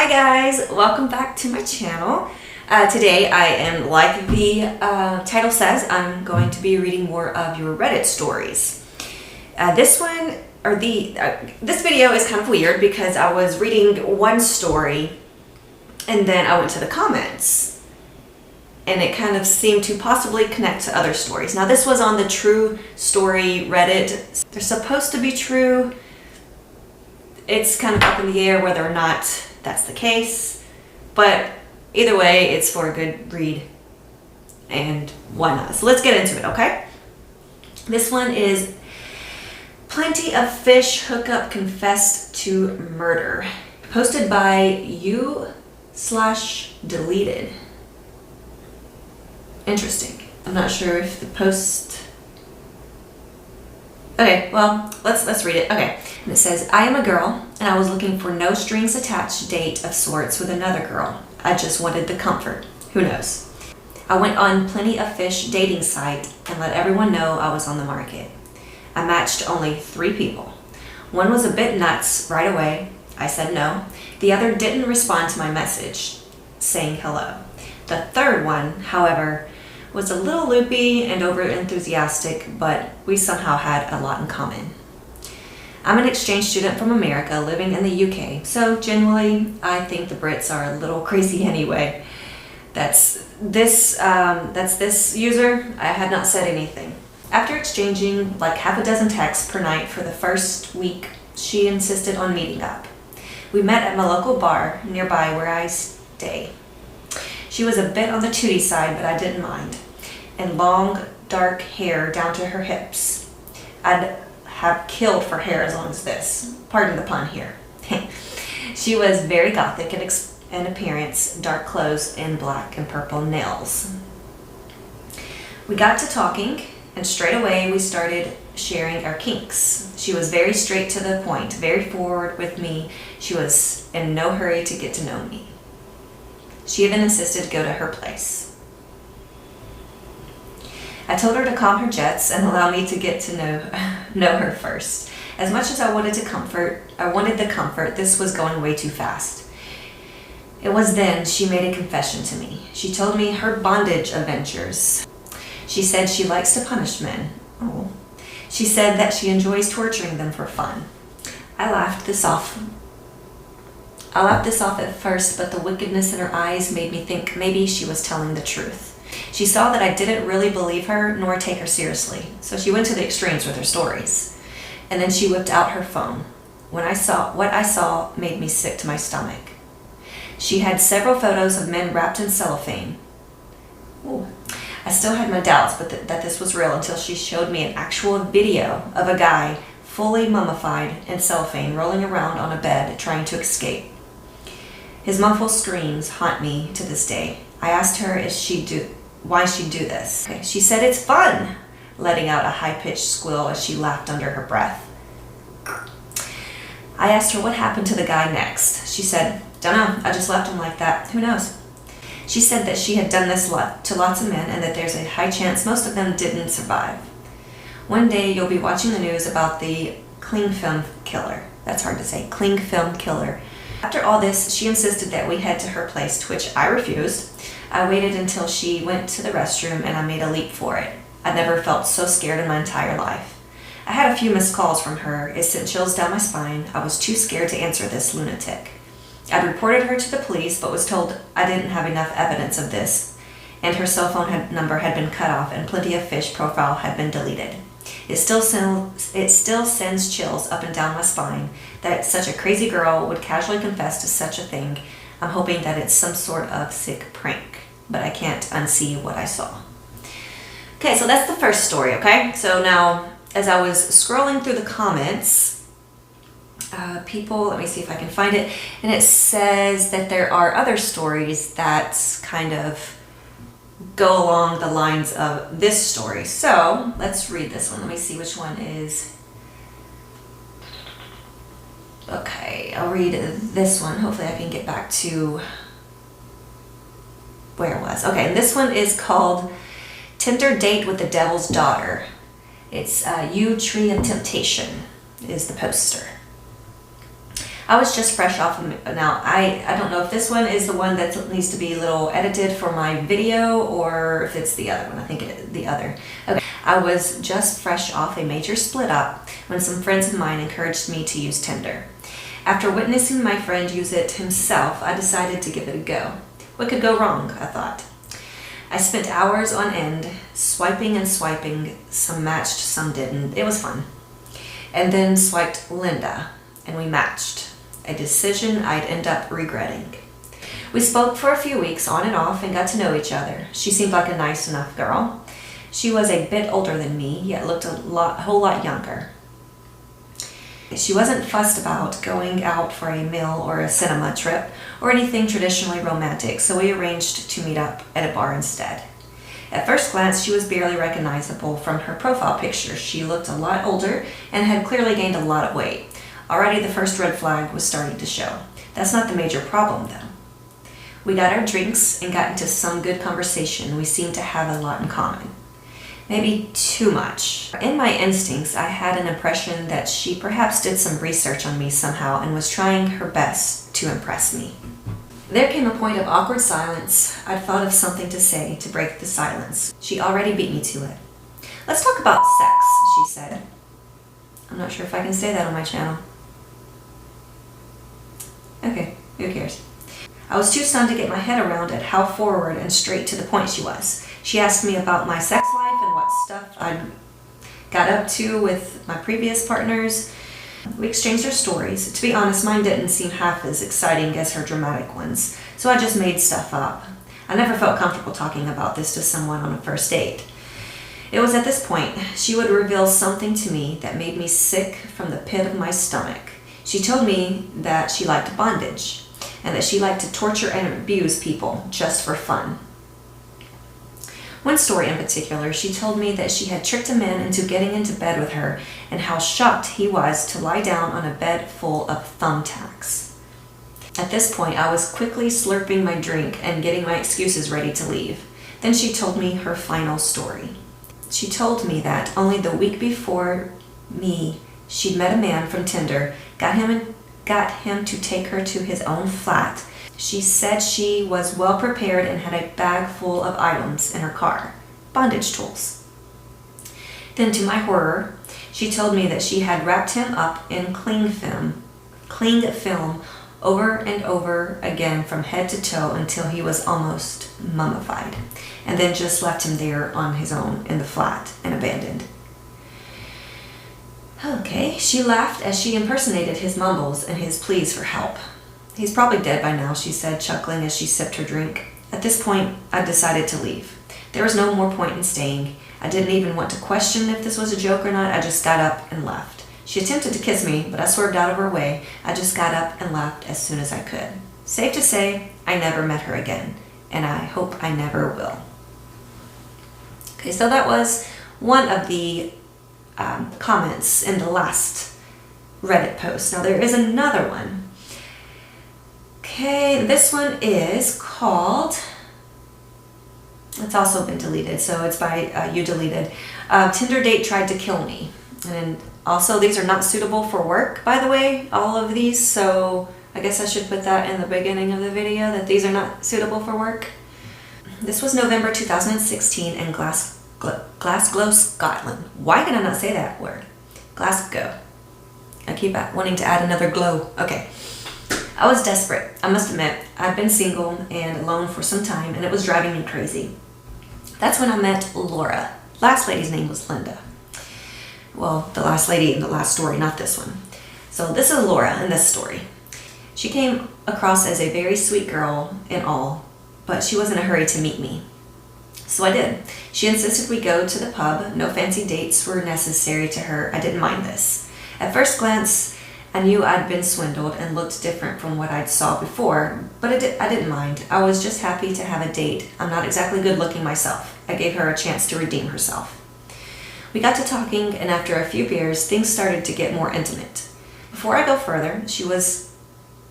Hi guys, welcome back to my channel. Today I am, like the title says, I'm going to be reading more of your Reddit stories. This video is kind of weird because I was reading one story and then I went to the comments and it kind of seemed to possibly connect to other stories. Now this was on the True Story Reddit. They're supposed to be true. It's kind of up in the air whether or not that's the case, but either way, it's for a good read and why not? So let's get into it, okay? This one is Plenty of Fish Hookup Confessed to Murder, posted by u/deleted. Interesting. I'm not sure if the post... Okay, well, let's read it. Okay, and it says, I am a girl, and I was looking for no strings attached date of sorts with another girl. I just wanted the comfort. Who knows? I went on Plenty of Fish dating site and let everyone know I was on the market. I matched only 3 people. One was a bit nuts right away. I said no. The other didn't respond to my message, saying hello. The third one, however, was a little loopy and over-enthusiastic, but we somehow had a lot in common. I'm an exchange student from America living in the UK, so generally I think the Brits are a little crazy anyway. That's this user. I had not said anything. After exchanging like half a dozen texts per night for the first week, she insisted on meeting up. We met at my local bar nearby where I stay. She was a bit on the tootie side, but I didn't mind, and long, dark hair down to her hips. I'd have killed for hair as long as this. Pardon the pun here. She was very gothic in appearance, dark clothes, and black and purple nails. We got to talking, and straight away we started sharing our kinks. She was very straight to the point, very forward with me. She was in no hurry to get to know me. She even insisted to go to her place. I told her to calm her jets and allow me to get to know her first. As much as I wanted the comfort, this was going way too fast. It was then she made a confession to me. She told me her bondage adventures. She said she likes to punish men. Oh. She said that she enjoys torturing them for fun. I laughed this off at first, but the wickedness in her eyes made me think maybe she was telling the truth. She saw that I didn't really believe her nor take her seriously, so she went to the extremes with her stories. And then she whipped out her phone. What I saw made me sick to my stomach. She had several photos of men wrapped in cellophane. Ooh. I still had my doubts that this was real until she showed me an actual video of a guy fully mummified in cellophane rolling around on a bed trying to escape. His muffled screams haunt me to this day. I asked her why she'd do this. Okay. She said it's fun, letting out a high-pitched squeal as she laughed under her breath. I asked her what happened to the guy next. She said, dunno, I just left him like that. Who knows? She said that she had done this to lots of men and that there's a high chance most of them didn't survive. One day you'll be watching the news about the cling film killer. That's hard to say. Cling film killer. After all this, she insisted that we head to her place, to which I refused. I waited until she went to the restroom and I made a leap for it. I'd never felt so scared in my entire life. I had a few missed calls from her. It sent chills down my spine. I was too scared to answer this lunatic. I'd reported her to the police, but was told I didn't have enough evidence of this, and her cell phone number had been cut off and Plenty of Fish profile had been deleted. It still sends chills up and down my spine that such a crazy girl would casually confess to such a thing. I'm hoping that it's some sort of sick prank, but I can't unsee what I saw. Okay, so that's the first story, okay? So now, as I was scrolling through the comments, let me see if I can find it, and it says that there are other stories that kind of go along the lines of this story. So let's read this one. Let me see which one is. Okay, I'll read this one. Hopefully I can get back to where it was. Okay, and this one is called Tinder Date with the Devil's Daughter. It's You Tree of Temptation is the poster. I was just fresh off of, now I don't know if this one is the one that needs to be a little edited for my video or if it's the other one. I think the other. Okay. I was just fresh off a major split up when some friends of mine encouraged me to use Tinder. After witnessing my friend use it himself, I decided to give it a go. What could go wrong, I thought. I spent hours on end, swiping and swiping. Some matched, some didn't. It was fun. And then swiped Linda, and we matched. A decision I'd end up regretting. We spoke for a few weeks on and off and got to know each other. She seemed like a nice enough girl. She was a bit older than me, yet looked a whole lot younger. She wasn't fussed about going out for a meal or a cinema trip or anything traditionally romantic, so we arranged to meet up at a bar instead. At first glance, she was barely recognizable from her profile picture. She looked a lot older and had clearly gained a lot of weight. Already the first red flag was starting to show. That's not the major problem, though. We got our drinks and got into some good conversation. We seemed to have a lot in common. Maybe too much. In my instincts, I had an impression that she perhaps did some research on me somehow and was trying her best to impress me. There came a point of awkward silence. I thought of something to say to break the silence. She already beat me to it. Let's talk about sex, she said. I'm not sure if I can say that on my channel. Okay, who cares? I was too stunned to get my head around at how forward and straight to the point she was. She asked me about my sex life and what stuff I got up to with my previous partners. We exchanged our stories. To be honest, mine didn't seem half as exciting as her dramatic ones, so I just made stuff up. I never felt comfortable talking about this to someone on a first date. It was at this point she would reveal something to me that made me sick from the pit of my stomach. She told me that she liked bondage and that she liked to torture and abuse people just for fun. One story in particular, she told me that she had tricked a man into getting into bed with her and how shocked he was to lie down on a bed full of thumbtacks. At this point, I was quickly slurping my drink and getting my excuses ready to leave. Then she told me her final story. She told me that only the week before me, she'd met a man from Tinder, got him to take her to his own flat. She said she was well prepared and had a bag full of items in her car, bondage tools. Then to my horror, she told me that she had wrapped him up in cling film over and over again from head to toe until he was almost mummified, and then just left him there on his own in the flat and abandoned. Okay, she laughed as she impersonated his mumbles and his pleas for help. He's probably dead by now, she said, chuckling as she sipped her drink. At this point, I decided to leave. There was no more point in staying. I didn't even want to question if this was a joke or not. I just got up and left. She attempted to kiss me, but I swerved out of her way. I just got up and left as soon as I could. Safe to say, I never met her again, and I hope I never will. Okay, so that was one of the comments in the last Reddit post. Now there is another one. Okay, this one is called, it's also been deleted, so it's by You Deleted. Tinder date tried to kill me. And also these are not suitable for work, by the way, all of these, so I guess I should put that in the beginning of the video, that these are not suitable for work. This was November 2016 in Glasgow, Scotland. Why can I not say that word? Glasgow. I keep wanting to add another glow. Okay. I was desperate, I must admit. I'd been single and alone for some time, and it was driving me crazy. That's when I met Laura. Last lady's name was Linda. Well, the last lady in the last story, not this one. So this is Laura in this story. She came across as a very sweet girl and all, but she was in a hurry to meet me. So I did. She insisted we go to the pub. No fancy dates were necessary to her. I didn't mind this. At first glance, I knew I'd been swindled and looked different from what I'd saw before, but I didn't mind. I was just happy to have a date. I'm not exactly good looking myself. I gave her a chance to redeem herself. We got to talking, and after a few beers, things started to get more intimate. Before I go further, she was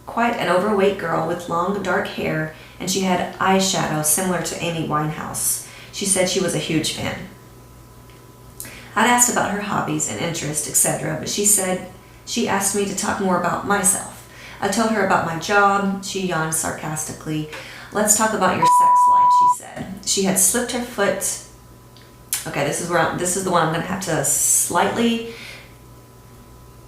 quite an overweight girl with long dark hair, and she had eyeshadow similar to Amy Winehouse. She said she was a huge fan. I'd asked about her hobbies and interests, etc., but she asked me to talk more about myself. I told her about my job. She yawned sarcastically. Let's talk about your sex life, she said. She had slipped her foot. Okay, this is the one I'm going to have to slightly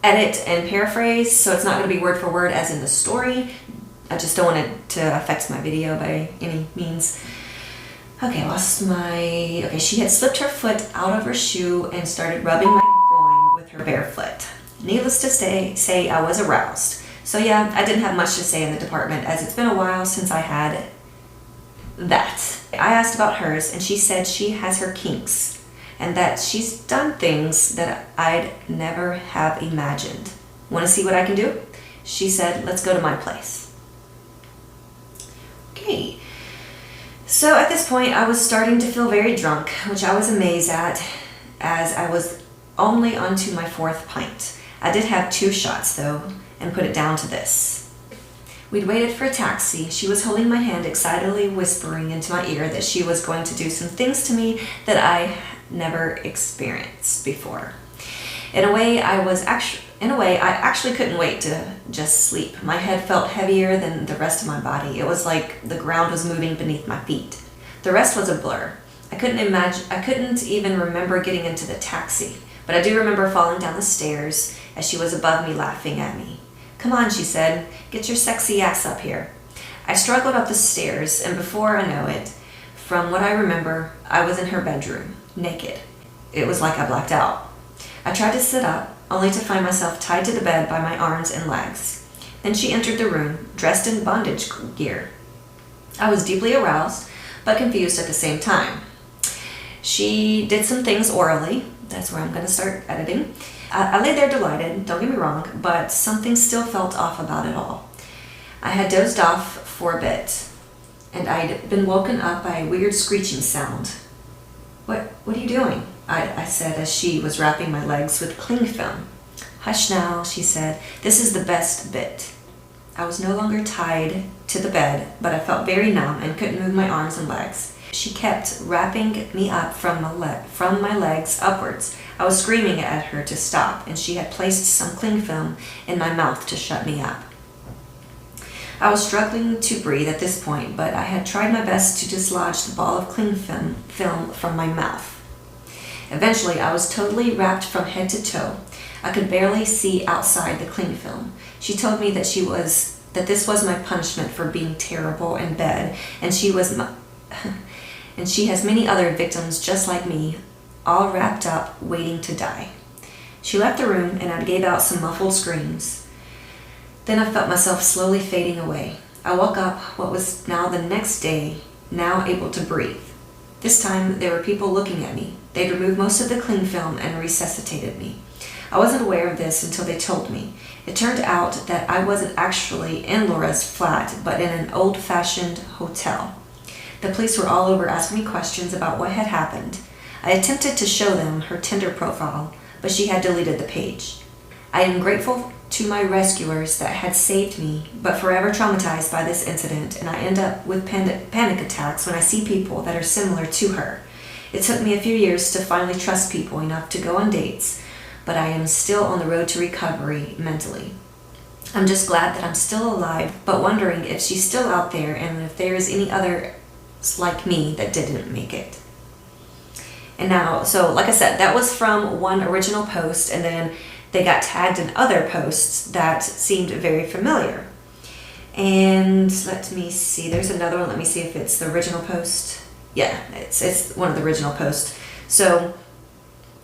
edit and paraphrase, so it's not going to be word for word as in the story. I just don't want it to affect my video by any means. Okay, she had slipped her foot out of her shoe and started rubbing my groin with her bare foot. Needless to say, I was aroused. So yeah, I didn't have much to say in the department, as it's been a while since I had that. I asked about hers, and she said she has her kinks, and that she's done things that I'd never have imagined. Want to see what I can do? She said, let's go to my place. Okay. So at this point, I was starting to feel very drunk, which I was amazed at, as I was only onto my 4th pint. I did have 2 shots, though, and put it down to this. We'd waited for a taxi. She was holding my hand, excitedly whispering into my ear that she was going to do some things to me that I never experienced before. In a way, I actually couldn't wait to just sleep. My head felt heavier than the rest of my body. It was like the ground was moving beneath my feet. The rest was a blur. I couldn't even remember getting into the taxi, but I do remember falling down the stairs as she was above me laughing at me. Come on, she said, get your sexy ass up here. I struggled up the stairs, and before I know it, from what I remember, I was in her bedroom, naked. It was like I blacked out. I tried to sit up, only to find myself tied to the bed by my arms and legs. Then she entered the room, dressed in bondage gear. I was deeply aroused, but confused at the same time. She did some things orally. That's where I'm going to start editing. I lay there delighted, don't get me wrong, but something still felt off about it all. I had dozed off for a bit, and I'd been woken up by a weird screeching sound. What are you doing? I said as she was wrapping my legs with cling film. Hush now, she said. This is the best bit. I was no longer tied to the bed, but I felt very numb and couldn't move my arms and legs. She kept wrapping me up from my legs upwards. I was screaming at her to stop, and she had placed some cling film in my mouth to shut me up. I was struggling to breathe at this point, but I had tried my best to dislodge the ball of cling film from my mouth. Eventually, I was totally wrapped from head to toe. I could barely see outside the cling film. She told me that this was my punishment for being terrible in bed, and she has many other victims just like me, all wrapped up, waiting to die. She left the room, and I gave out some muffled screams. Then I felt myself slowly fading away. I woke up what was now the next day, now able to breathe. This time, there were people looking at me. They'd removed most of the cling film and resuscitated me. I wasn't aware of this until they told me. It turned out that I wasn't actually in Laura's flat, but in an old-fashioned hotel. The police were all over asking me questions about what had happened. I attempted to show them her Tinder profile, but she had deleted the page. I am grateful to my rescuers that had saved me, but forever traumatized by this incident, and I end up with panic attacks when I see people that are similar to her. It took me a few years to finally trust people enough to go on dates, but I am still on the road to recovery mentally. I'm just glad that I'm still alive, but wondering if she's still out there and if there is any others like me that didn't make it. And now, so like I said, that was from one original post, and then they got tagged in other posts that seemed very familiar. And let me see, there's another one. Let me see if it's the original post. Yeah, it's one of the original posts. So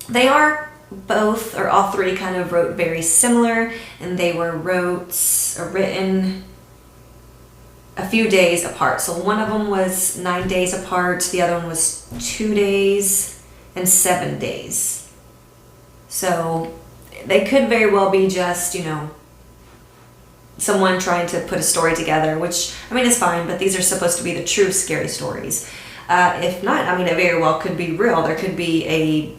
they are both, or all three, kind of wrote very similar, and they were written a few days apart. So one of them was 9 days apart, the other one was 2 days and 7 days. So they could very well be just, someone trying to put a story together, which, I mean, is fine, but these are supposed to be the true scary stories. If not, I mean, it very well could be real. There could be a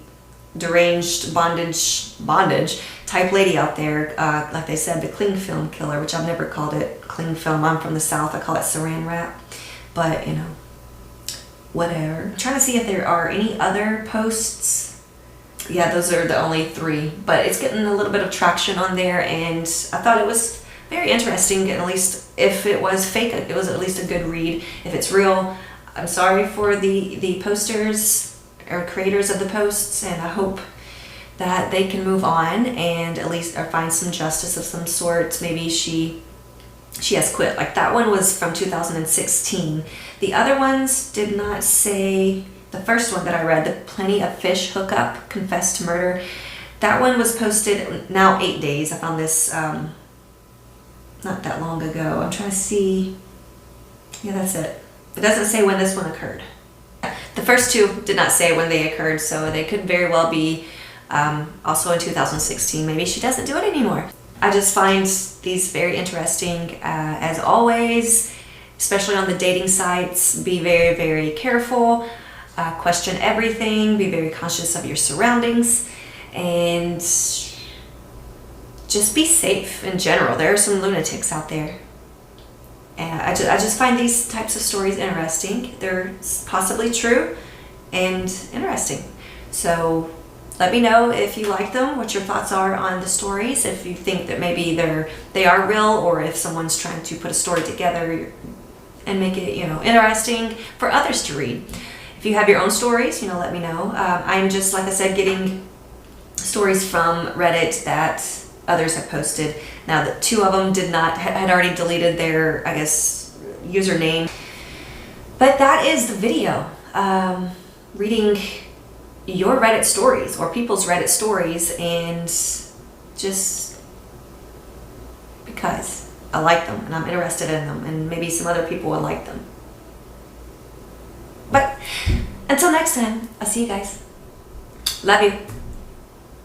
deranged bondage type lady out there, like they said, the cling film killer, which I've never called it cling film. I'm from the South, I call it saran wrap, but whatever. I'm trying to see if there are any other posts. Yeah, those are the only three, but it's getting a little bit of traction on there, and I thought it was very interesting, at least if it was fake, it was at least a good read. If it's real, I'm sorry for the posters or creators of the posts, and I hope that they can move on and at least or find some justice of some sort. Maybe she has quit. Like that one was from 2016. The other ones did not say. The first one that I read, the Plenty of Fish hookup, confessed to murder, that one was posted now 8 days. I found this not that long ago. I'm trying to see. Yeah, that's it. It doesn't say when this one occurred. The first two did not say when they occurred, so they could very well be also in 2016. Maybe she doesn't do it anymore. I just find these very interesting, as always, especially on the dating sites. Be very, very careful. Question everything. Be very conscious of your surroundings, and just be safe in general. There are some lunatics out there. And I just find these types of stories interesting. They're possibly true and interesting. So let me know if you like them, what your thoughts are on the stories, if you think that maybe they are real, or if someone's trying to put a story together and make it, interesting for others to read. If you have your own stories, let me know. I'm just, like I said, getting stories from Reddit that others have posted. Now that 2 of them had already deleted their, I guess, username. But that is the video. Reading your Reddit stories or people's Reddit stories, and just because I like them and I'm interested in them, and maybe some other people would like them. But until next time, I'll see you guys. Love you.